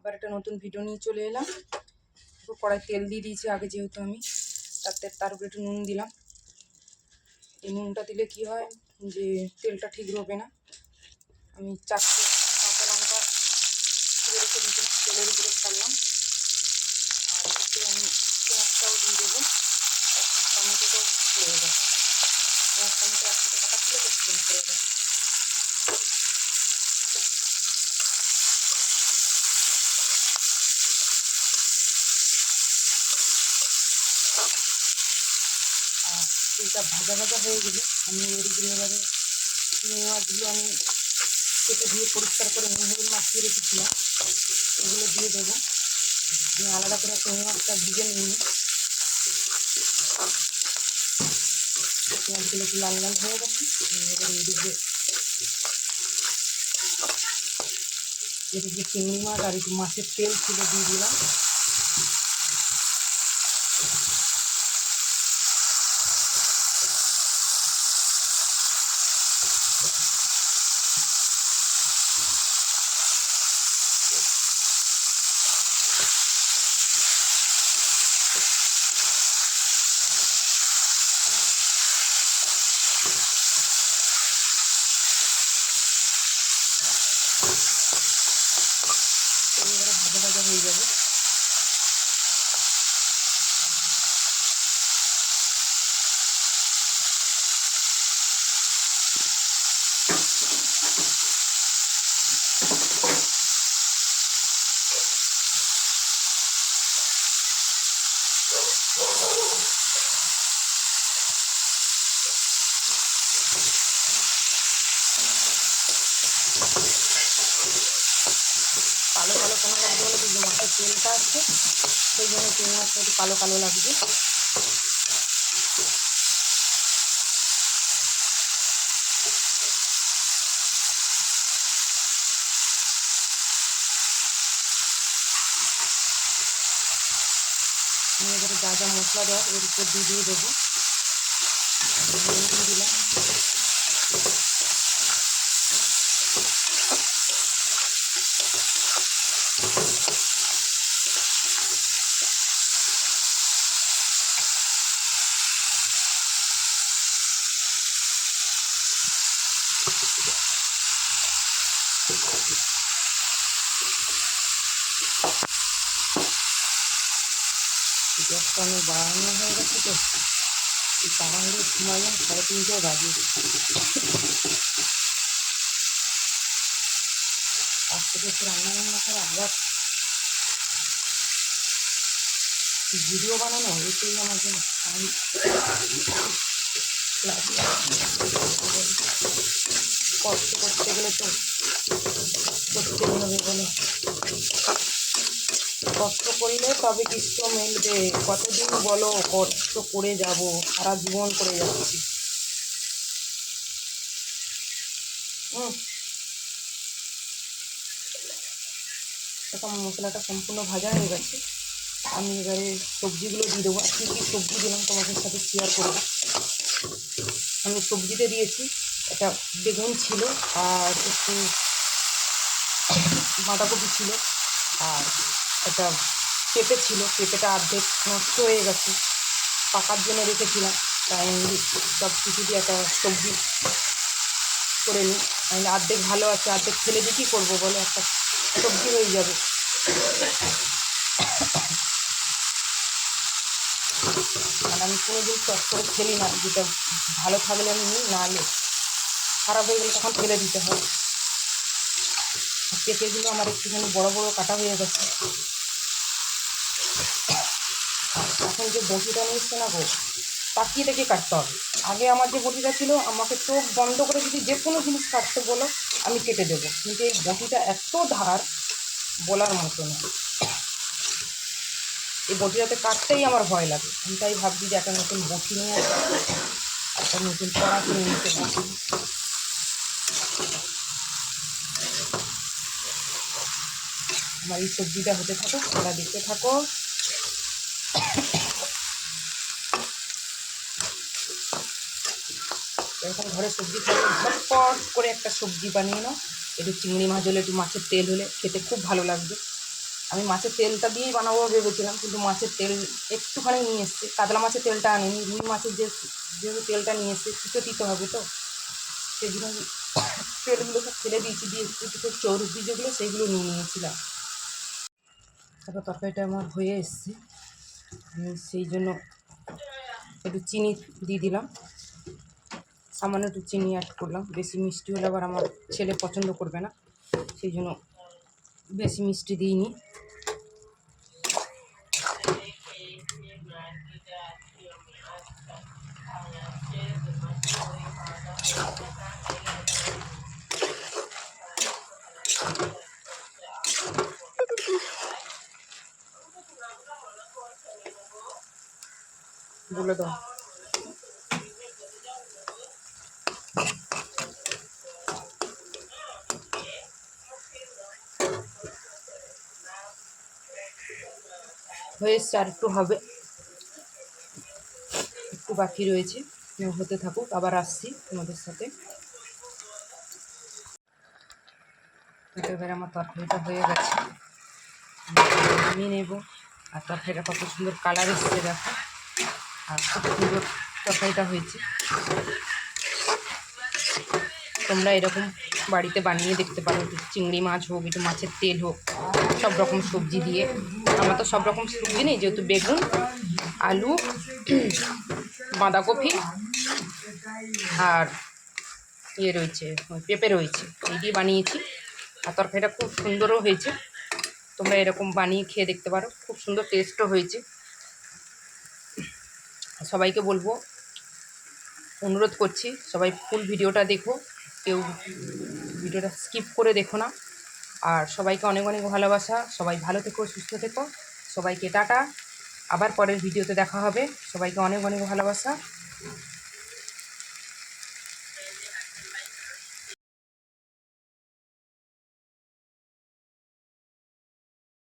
আবার একটা নতুন ভিডিও নিয়ে চলে এলাম। কড়াই তেল দিয়ে দিয়েছি আগে, যেহেতু আমি তার উপরে একটু নুন দিলাম। এই নুনটা দিলে কি হয় যে তেলটা ঠিক রবে না। আমি 4টে কাঁচা লঙ্কা রেখে দিয়েছিলাম, তেলের উপরে ছাড়লাম। আর একটু আমি পেঁয়াজটাও দিয়ে দেবো, একটা টমেটোটাও পড়ে গেছে। পেঁয়াজ টমেটো একসাথে কাটা ছিল তো সেজন্য পড়ে গেছে। আর এইটা ভাজা ভাজা হয়ে গেলে আমি এরগুলো এবারে চিংড়ি মাছগুলো আমি কেটে দিয়ে পরিষ্কার করে নুন হলুদ মাখিয়ে রেখেছিলাম, এগুলো দিয়ে দেবো। আমি আলাদা করে চিংড়ি মাছটা ভিজে নিই। পেঁয়াজগুলো একটু লাল লাল হয়ে গেছে। এবারে এদিকে চিংড়ি মাছ আর একটু মাছের তেল ছিল দিয়ে দিলাম। এবারে ভাজা ভাজা হয়ে যাবে। কালো কালো কোনো লাগবে বলে কিন্তু মাছের তেলটা আছে, সেই জন্য চিংড়ি মাছটা একটু কালো কালো লাগবে। আমি এবারে যা যা মশলা দেওয়া এর উপর দিয়ে দেবো। দিলাম গ্যাসটা অনেক বাড়ানো হয়ে গেছে তো, এই তাড়াহুড়োর সময় 3:30 বাজে। আস্তে আস্তে রান্না করে আবার ভিডিও বানানো, এটাই আমার জন্য কষ্ট করতে গেলে তো করতেই হবে বলো। কষ্ট করলে তবে কিছু মিলবে। কতদিন বলো কষ্ট করে যাব, সারা জীবন করে যাচ্ছি। এখন মশলাটা সম্পূর্ণ ভাজা হয়ে গেছে। আমি এবারে সবজিগুলো দিয়ে দেবো। কী কী সবজি দিলাম তোমাদের সাথে শেয়ার করব। আমি সবজিতে দিয়েছি একটা বেগুন ছিল, আর একটু বাঁধাকপি ছিল, আর একটা পেঁপে ছিল। পেঁপেটা অর্ধেক নষ্ট হয়ে গেছে, পাকার জন্য রেখেছিলাম। তাই আমি সব কিছু দিয়ে একটা সবজি করে নিই। আমি অর্ধেক ভালো আছে, অর্ধেক ফেলে দিয়ে কী করবো বলে, একটা সবজি হয়ে যাবে। আর আমি কোনোদিন চট করে ফেলি না, যেটা ভালো থাকলে আমি নিই, না হলে খারাপ হয়ে গেলে তখন ফেলে দিতে হয়। পেঁপেগুলো আমার একটুখানি বড় বড় কাটা হয়ে গেছে। এখন যে বটিটা নিয়ে এসছে না গো, তাকিয়ে দেখে কাটতে হবে। আগে আমার যে বটিটা ছিল, আমাকে চোখ বন্ধ করে যদি যে কোনো জিনিস কাটতে বলো আমি কেটে দেবো, কিন্তু এই বটিটা এত ধার বলার মতো না। এই বটিটাতে কাটতেই আমার ভয় লাগে। আমি তাই ভাবছি যে একটা নতুন বটি নিয়ে একটা নতুন কড়া কিনে নিতে পারছি। আমার এই সবজিটা হতে থাকো, তোমরা দেখতে থাকো। এরকম ঘরে সবজি থাকলে ঝটপট করে একটা সবজি বানিয়ে নাও। একটু চিংড়ি মাছ হলে, একটু মাছের তেল হলে খেতে খুব ভালো লাগবে। আমি মাছের তেলটা দিয়েই বানাবো ভেবেছিলাম, কিন্তু মাছের তেল একটুখানি নিয়ে এসছে, কাতলা মাছের তেলটা আনেনি, রুই মাছের যেহেতু তেলটা নিয়ে এসছে একটু দিতে হবে, তো সেই জন্য আমি তেলগুলো সব ফেলে দিয়েছি, দিয়ে একটু একটু চর্বি যেগুলো সেইগুলো নিয়ে নিয়েছিলাম। তারপর তরকারিটা আমার হয়ে এসছে, আমি সেই জন্য একটু চিনি দিয়ে দিলাম, সামান্য একটু চিনি অ্যাড করলাম। বেশি মিষ্টি হলে আবার আমার ছেলে পছন্দ করবে না, সেই জন্য বেশি মিষ্টি দিইনি। বলে দাও। হয়ে এসছে, আর একটু হবে, একটু বাকি রয়েছে, হতে থাকুক, আবার আসছি তোমাদের সাথে। এবার আমার তরকারিটা হয়ে গেছে, নামিয়ে নেব। আর তরকারিটা কত সুন্দর কালার এসছে দেখো, আর খুব সুন্দর তরকারিটা হয়েছে। তোমরা এরকম বাড়িতে বানিয়ে দেখতে পারো, চিংড়ি মাছ হোক, একটু মাছের তেল হোক, সব রকম সবজি দিয়ে। আমার তো সব রকম সবজি নেই, যেহেতু বেগুন, আলু, বাঁধাকপি আর ইয়ে রয়েছে, পেঁপে রয়েছে, এই দিয়ে বানিয়েছি। আর তরকারিটা খুব সুন্দরও হয়েছে, তোমরা এরকম বানিয়ে খেয়ে দেখতে পারো, খুব সুন্দর টেস্টও হয়েছে। সবাইকে বলবো, অনুরোধ করছি, সবাই ফুল ভিডিওটা দেখো, কেউ ভিডিওটা স্কিপ করে দেখো না। আর সবাইকে অনেক অনেক ভালোবাসা, সবাই ভালো থেকো, সুস্থ থেকো, সবাইকে টাটা, আবার পরের ভিডিওতে দেখা হবে। সবাইকে অনেক অনেক ভালোবাসা।